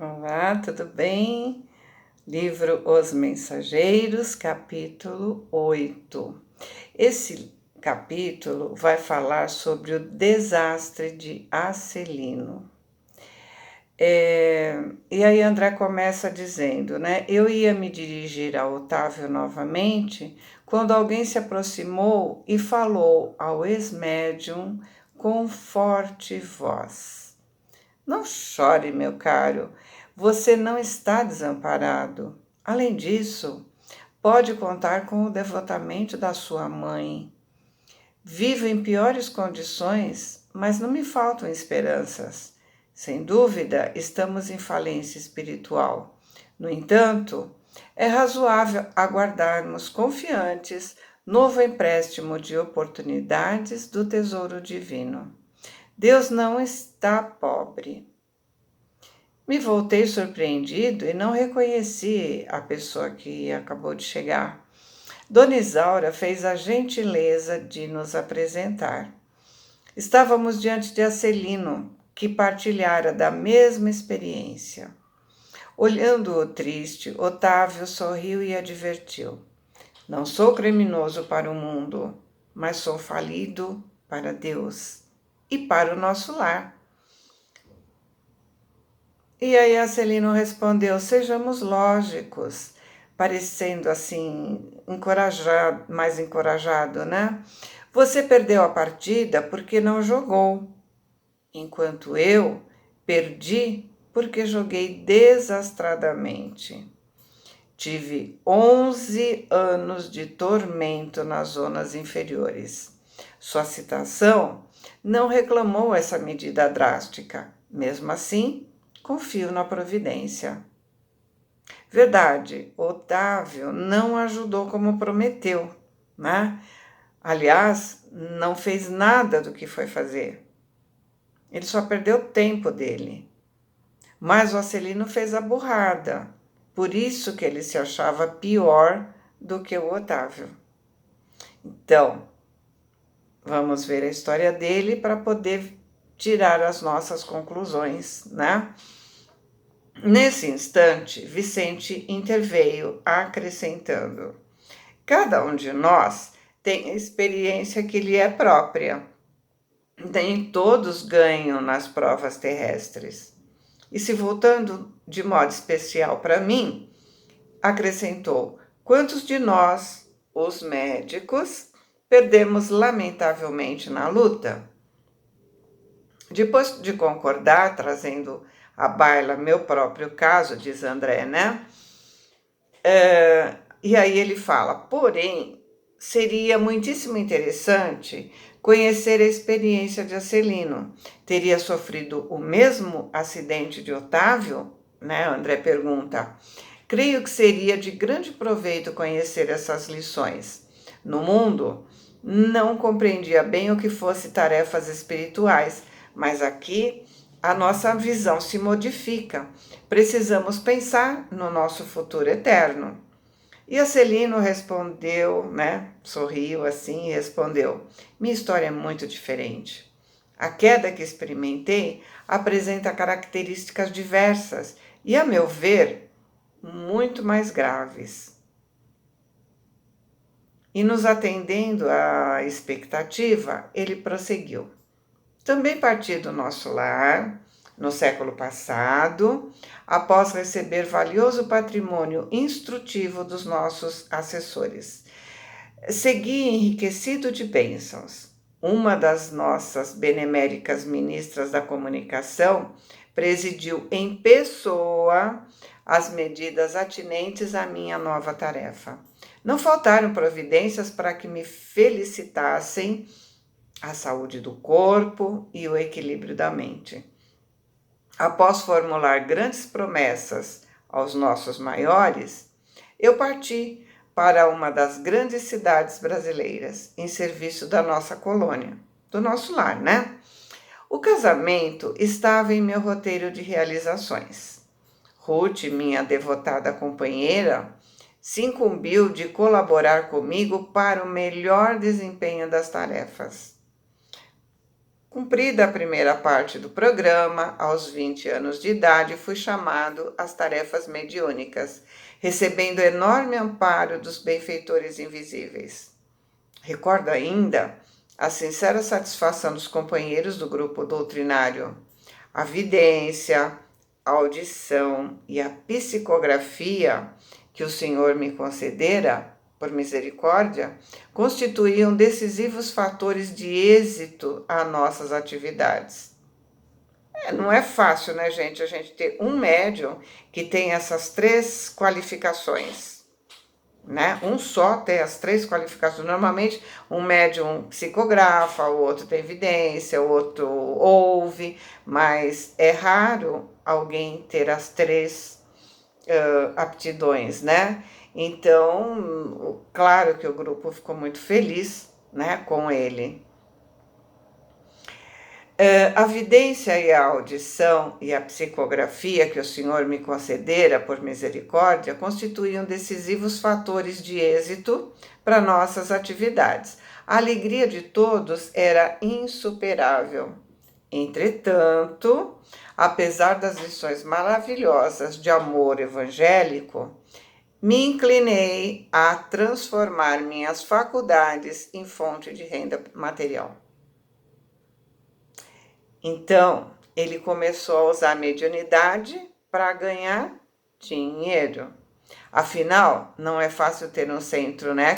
Olá, tudo bem? Livro Os Mensageiros, capítulo 8. Esse capítulo vai falar sobre o desastre de Acelino. E aí André começa dizendo, né? Eu ia me dirigir a Otávio novamente quando alguém se aproximou e falou ao ex-médium com forte voz. Não chore, meu caro, você não está desamparado. Além disso, pode contar com o devotamento da sua mãe. Vivo em piores condições, mas não me faltam esperanças. Sem dúvida, estamos em falência espiritual. No entanto, é razoável aguardarmos confiantes novo empréstimo de oportunidades do tesouro divino. Deus não está pobre. Me voltei surpreendido e não reconheci a pessoa que acabou de chegar. Dona Isaura fez a gentileza de nos apresentar. Estávamos diante de Acelino, que partilhara da mesma experiência. Olhando-o triste, Otávio sorriu e advertiu: Não sou criminoso para o mundo, mas sou falido para Deus e para o nosso lar. E aí Acelino respondeu: sejamos lógicos, parecendo assim mais encorajado, né? Você perdeu a partida porque não jogou, enquanto eu perdi porque joguei desastradamente. Tive 11 anos de tormento nas zonas inferiores. Sua citação não reclamou essa medida drástica. Mesmo assim, confio na providência. Verdade, Otávio não ajudou como prometeu, né? Aliás, não fez nada do que foi fazer. Ele só perdeu o tempo dele. Mas o Acelino fez a burrada. Por isso que ele se achava pior do que o Otávio. Então, vamos ver a história dele para poder tirar as nossas conclusões, né? Nesse instante, Vicente interveio, acrescentando: Cada um de nós tem a experiência que lhe é própria. Nem todos ganham nas provas terrestres. E se voltando de modo especial para mim, acrescentou: Quantos de nós, os médicos, perdemos lamentavelmente na luta? Depois de concordar, trazendo à baila meu próprio caso, diz André, né? E aí ele fala, porém, seria muitíssimo interessante conhecer a experiência de Acelino. Teria sofrido o mesmo acidente de Otávio? Né? André pergunta. Creio que seria de grande proveito conhecer essas lições. No mundo, não compreendia bem o que fosse tarefas espirituais, mas aqui a nossa visão se modifica. Precisamos pensar no nosso futuro eterno. E Acelino respondeu, né? Sorriu assim e respondeu: Minha história é muito diferente. A queda que experimentei apresenta características diversas e, a meu ver, muito mais graves. E nos atendendo à expectativa, ele prosseguiu. Também parti do nosso lar, no século passado, após receber valioso patrimônio instrutivo dos nossos assessores. Segui enriquecido de bênçãos. Uma das nossas beneméricas ministras da comunicação presidiu em pessoa as medidas atinentes à minha nova tarefa. Não faltaram providências para que me felicitassem a saúde do corpo e o equilíbrio da mente. Após formular grandes promessas aos nossos maiores, eu parti para uma das grandes cidades brasileiras, em serviço da nossa colônia, do nosso lar, né? O casamento estava em meu roteiro de realizações. Ruth, minha devotada companheira, se incumbiu de colaborar comigo para o melhor desempenho das tarefas. Cumprida a primeira parte do programa, aos 20 anos de idade, fui chamado às tarefas mediúnicas, recebendo enorme amparo dos benfeitores invisíveis. Recordo ainda a sincera satisfação dos companheiros do grupo doutrinário. A vidência, a audição e a psicografia que o Senhor me concedera, por misericórdia, constituíam decisivos fatores de êxito a nossas atividades. Não é fácil, né, gente, a gente ter um médium que tem essas 3 qualificações, né? Um só tem as 3 qualificações. Normalmente, um médium psicografa, o outro tem evidência, o outro ouve, mas é raro alguém ter as 3 aptidões, né? Então, claro que o grupo ficou muito feliz, né, com ele. A vidência e a audição e a psicografia que o Senhor me concedera por misericórdia constituíam decisivos fatores de êxito para nossas atividades. A alegria de todos era insuperável. Entretanto, apesar das lições maravilhosas de amor evangélico, me inclinei a transformar minhas faculdades em fonte de renda material. Então, ele começou a usar a mediunidade para ganhar dinheiro. Afinal, não é fácil ter um centro, né?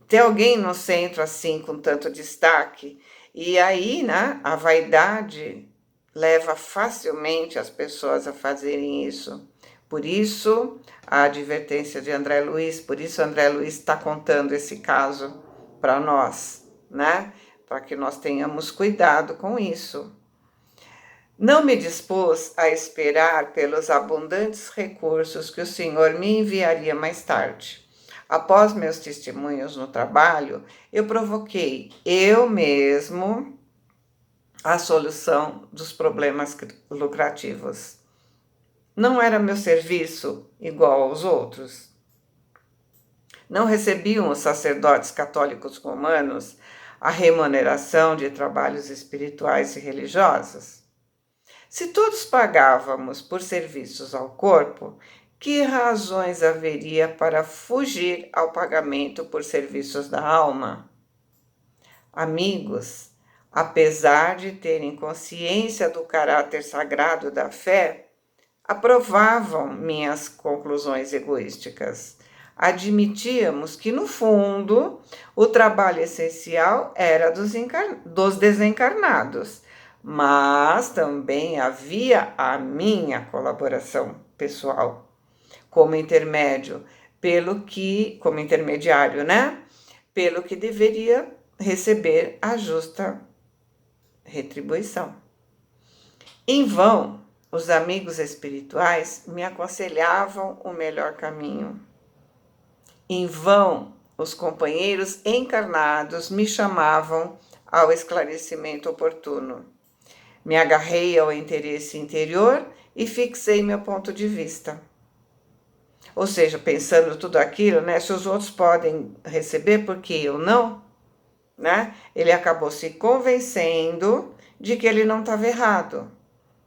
Ter alguém no centro assim, com tanto destaque. E aí, né, a vaidade leva facilmente as pessoas a fazerem isso. Por isso, a advertência de André Luiz, por isso André Luiz está contando esse caso para nós, né? Para que nós tenhamos cuidado com isso. Não me dispus a esperar pelos abundantes recursos que o Senhor me enviaria mais tarde. Após meus testemunhos no trabalho, eu provoquei eu mesmo a solução dos problemas lucrativos. Não era meu serviço igual aos outros? Não recebiam os sacerdotes católicos romanos a remuneração de trabalhos espirituais e religiosos? Se todos pagávamos por serviços ao corpo, que razões haveria para fugir ao pagamento por serviços da alma? Amigos, apesar de terem consciência do caráter sagrado da fé, aprovavam minhas conclusões egoísticas. Admitíamos que, no fundo, o trabalho essencial era dos desencarnados, mas também havia a minha colaboração pessoal como como intermediário, né? Pelo que deveria receber a justa retribuição. Em vão, os amigos espirituais me aconselhavam o melhor caminho. Em vão, os companheiros encarnados me chamavam ao esclarecimento oportuno. Me agarrei ao interesse interior e fixei meu ponto de vista. Ou seja, pensando tudo aquilo, né? Se os outros podem receber, por que eu não? Né? Ele acabou se convencendo de que ele não estava errado.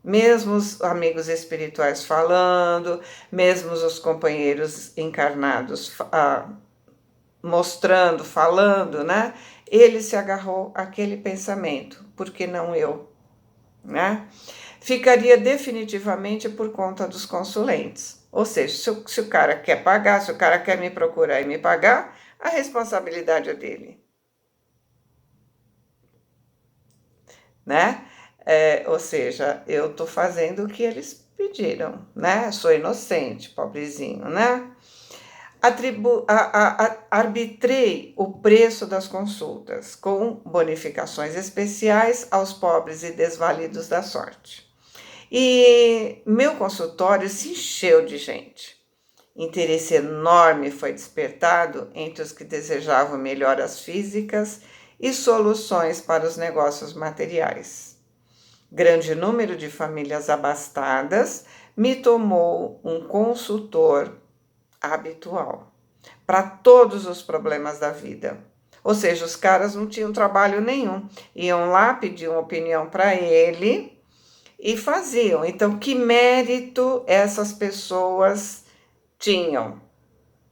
Mesmo os amigos espirituais falando, mesmo os companheiros encarnados mostrando, falando, né? Ele se agarrou àquele pensamento, por que não eu? Né? Ficaria definitivamente por conta dos consulentes. Ou seja, se o cara quer pagar, se o cara quer me procurar e me pagar, a responsabilidade é dele. Né? Ou seja, eu estou fazendo o que eles pediram, né? Sou inocente, pobrezinho, né? Arbitrei o preço das consultas, com bonificações especiais aos pobres e desvalidos da sorte. E meu consultório se encheu de gente. Interesse enorme foi despertado entre os que desejavam melhoras físicas e soluções para os negócios materiais. Grande número de famílias abastadas me tomou um consultor habitual para todos os problemas da vida. Ou seja, os caras não tinham trabalho nenhum. Iam lá, pediam opinião para ele e faziam. Então, que mérito essas pessoas tinham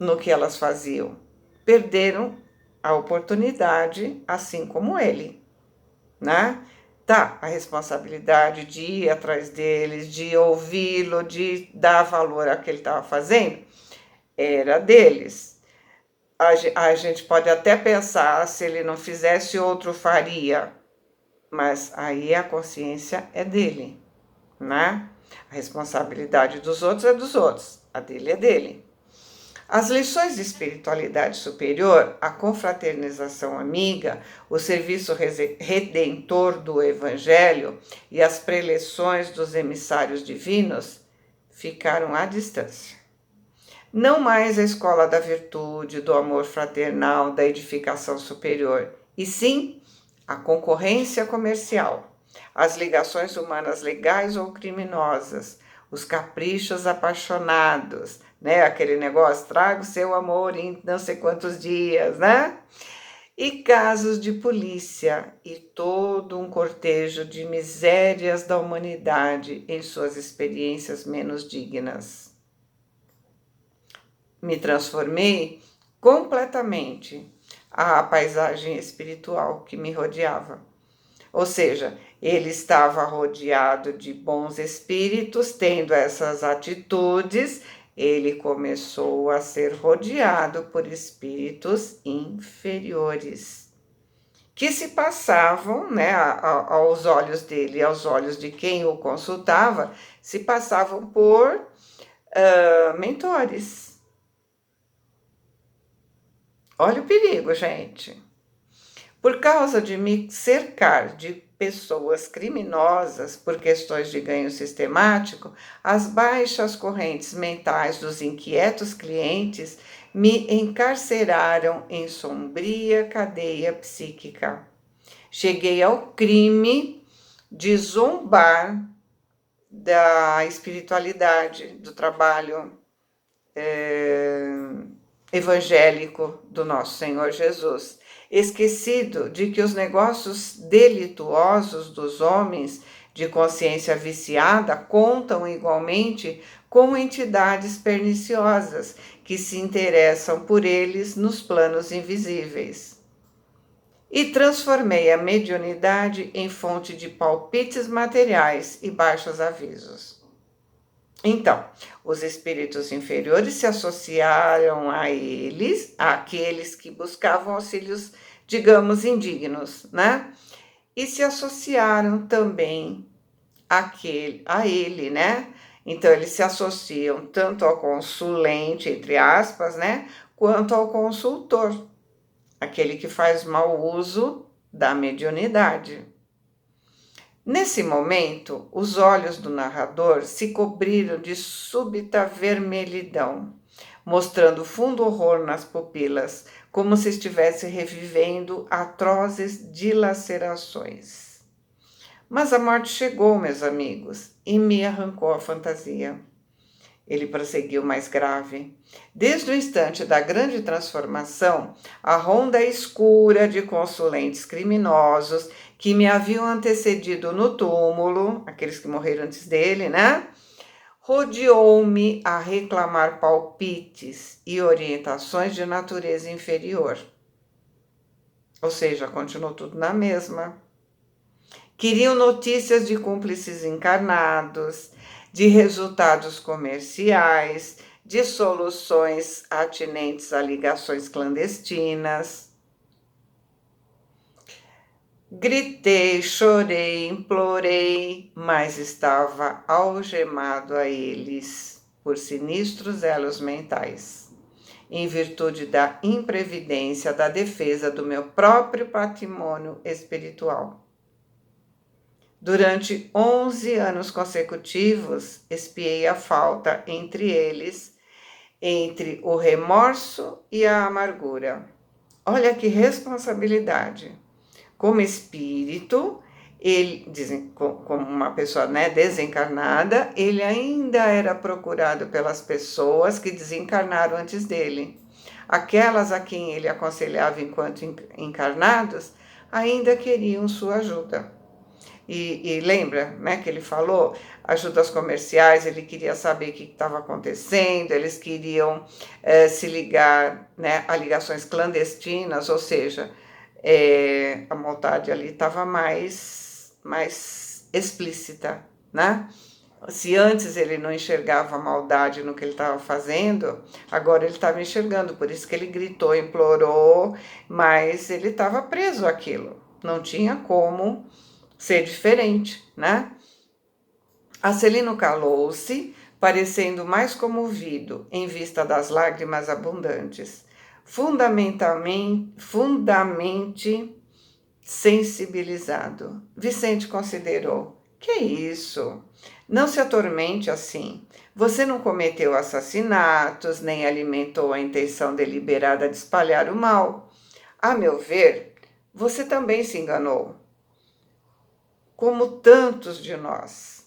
no que elas faziam? Perderam a oportunidade, assim como ele, né? Tá, a responsabilidade de ir atrás deles, de ouvi-lo, de dar valor ao que ele estava fazendo, era deles. A gente pode até pensar, se ele não fizesse, outro faria, mas aí a consciência é dele, né? A responsabilidade dos outros é dos outros, a dele é dele. As lições de espiritualidade superior, a confraternização amiga, o serviço redentor do Evangelho e as preleções dos emissários divinos ficaram à distância. Não mais a escola da virtude, do amor fraternal, da edificação superior, e sim a concorrência comercial, as ligações humanas legais ou criminosas, os caprichos apaixonados, né? Aquele negócio, traga o seu amor em não sei quantos dias, né? E casos de polícia e todo um cortejo de misérias da humanidade em suas experiências menos dignas. Me transformei completamente à paisagem espiritual que me rodeava. Ou seja, ele estava rodeado de bons espíritos, tendo essas atitudes, ele começou a ser rodeado por espíritos inferiores, que se passavam, né, aos olhos dele, aos olhos de quem o consultava, se passavam por mentores. Olha o perigo, gente. Por causa de me cercar de pessoas criminosas por questões de ganho sistemático, as baixas correntes mentais dos inquietos clientes me encarceraram em sombria cadeia psíquica. Cheguei ao crime de zombar da espiritualidade, do trabalho evangélico do nosso Senhor Jesus, esquecido de que os negócios delituosos dos homens de consciência viciada contam igualmente com entidades perniciosas que se interessam por eles nos planos invisíveis. E transformei a mediunidade em fonte de palpites materiais e baixos avisos. Então, os espíritos inferiores se associaram a eles, àqueles que buscavam auxílios, digamos, indignos, né? E se associaram também a ele, né? Então, eles se associam tanto ao consulente, entre aspas, né? Quanto ao consultor, aquele que faz mau uso da mediunidade. Nesse momento, os olhos do narrador se cobriram de súbita vermelhidão, mostrando fundo horror nas pupilas, como se estivesse revivendo atrozes dilacerações. Mas a morte chegou, meus amigos, e me arrancou a fantasia. Ele prosseguiu mais grave. Desde o instante da grande transformação, a ronda escura de consulentes criminosos que me haviam antecedido no túmulo, aqueles que morreram antes dele, né? Rodeou-me a reclamar palpites e orientações de natureza inferior. Ou seja, continuou tudo na mesma. Queriam notícias de cúmplices encarnados, de resultados comerciais, de soluções atinentes a ligações clandestinas. Gritei, chorei, implorei, mas estava algemado a eles por sinistros elos mentais, em virtude da imprevidência da defesa do meu próprio patrimônio espiritual. Durante 11 anos consecutivos, expiei a falta entre eles, entre o remorso e a amargura. Olha que responsabilidade. Como espírito, ele, como uma pessoa, né, desencarnada, ele ainda era procurado pelas pessoas que desencarnaram antes dele. aquelas a quem ele aconselhava enquanto encarnados, ainda queriam sua ajuda. E lembra, né, que ele falou ajudas comerciais, ele queria saber o que estava acontecendo, eles queriam se ligar, né, a ligações clandestinas, ou seja, a maldade ali estava mais explícita, né? Se antes ele não enxergava a maldade no que ele estava fazendo, agora ele estava enxergando, por isso que ele gritou, implorou, mas ele estava preso àquilo, não tinha como ser diferente, né? Acelino calou-se, parecendo mais comovido em vista das lágrimas abundantes, fundamente sensibilizado. Vicente considerou: que é isso? Não se atormente assim. Você não cometeu assassinatos, nem alimentou a intenção deliberada de espalhar o mal. A meu ver, você também se enganou, como tantos de nós.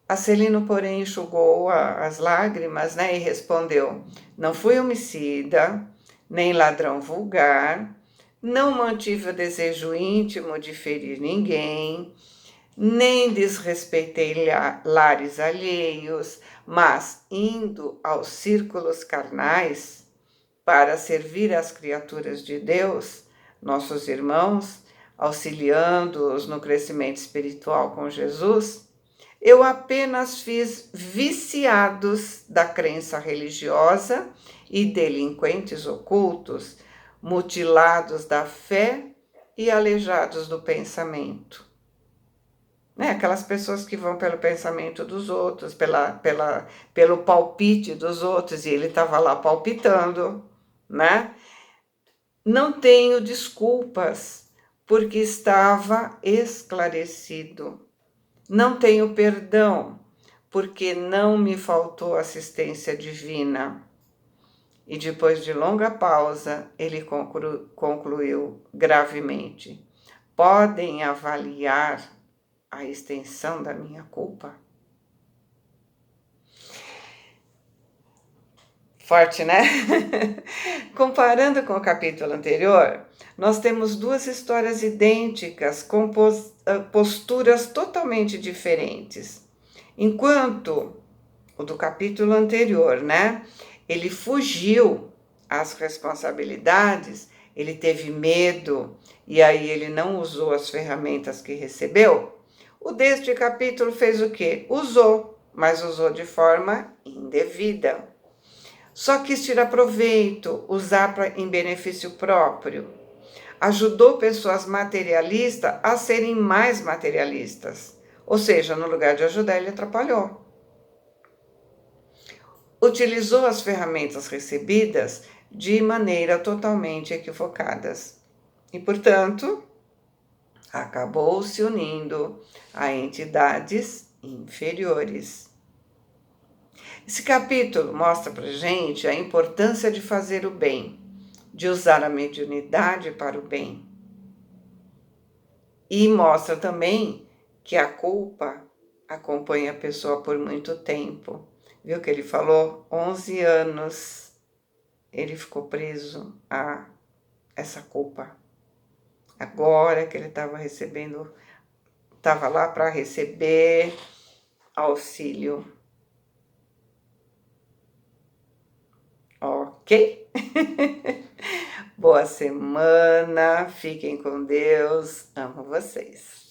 Acelino, porém, enxugou as lágrimas, né, e respondeu: não fui homicida, nem ladrão vulgar, não mantive o desejo íntimo de ferir ninguém, nem desrespeitei lares alheios, mas indo aos círculos carnais para servir as criaturas de Deus, nossos irmãos, auxiliando-os no crescimento espiritual com Jesus, eu apenas fiz viciados da crença religiosa e delinquentes ocultos, mutilados da fé e aleijados do pensamento. Né? Aquelas pessoas que vão pelo pensamento dos outros, pelo palpite dos outros, e ele estava lá palpitando, né? Não tenho desculpas, porque estava esclarecido. Não tenho perdão, porque não me faltou assistência divina. E depois de longa pausa, ele concluiu gravemente: podem avaliar a extensão da minha culpa? Forte, né? Comparando com o capítulo anterior, nós temos duas histórias idênticas com posturas totalmente diferentes. Enquanto o do capítulo anterior, né? Ele fugiu às responsabilidades, ele teve medo e aí ele não usou as ferramentas que recebeu. O deste capítulo fez o quê? Usou, mas usou de forma indevida. Só quis tirar proveito, usar em benefício próprio. Ajudou pessoas materialistas a serem mais materialistas. Ou seja, no lugar de ajudar, ele atrapalhou. Utilizou as ferramentas recebidas de maneira totalmente equivocadas. E, portanto, acabou se unindo a entidades inferiores. Esse capítulo mostra para gente a importância de fazer o bem, de usar a mediunidade para o bem. E mostra também que a culpa acompanha a pessoa por muito tempo. Viu que ele falou? 11 anos ele ficou preso a essa culpa. Agora que ele estava recebendo, estava lá para receber auxílio. Ok? Boa semana, fiquem com Deus, amo vocês.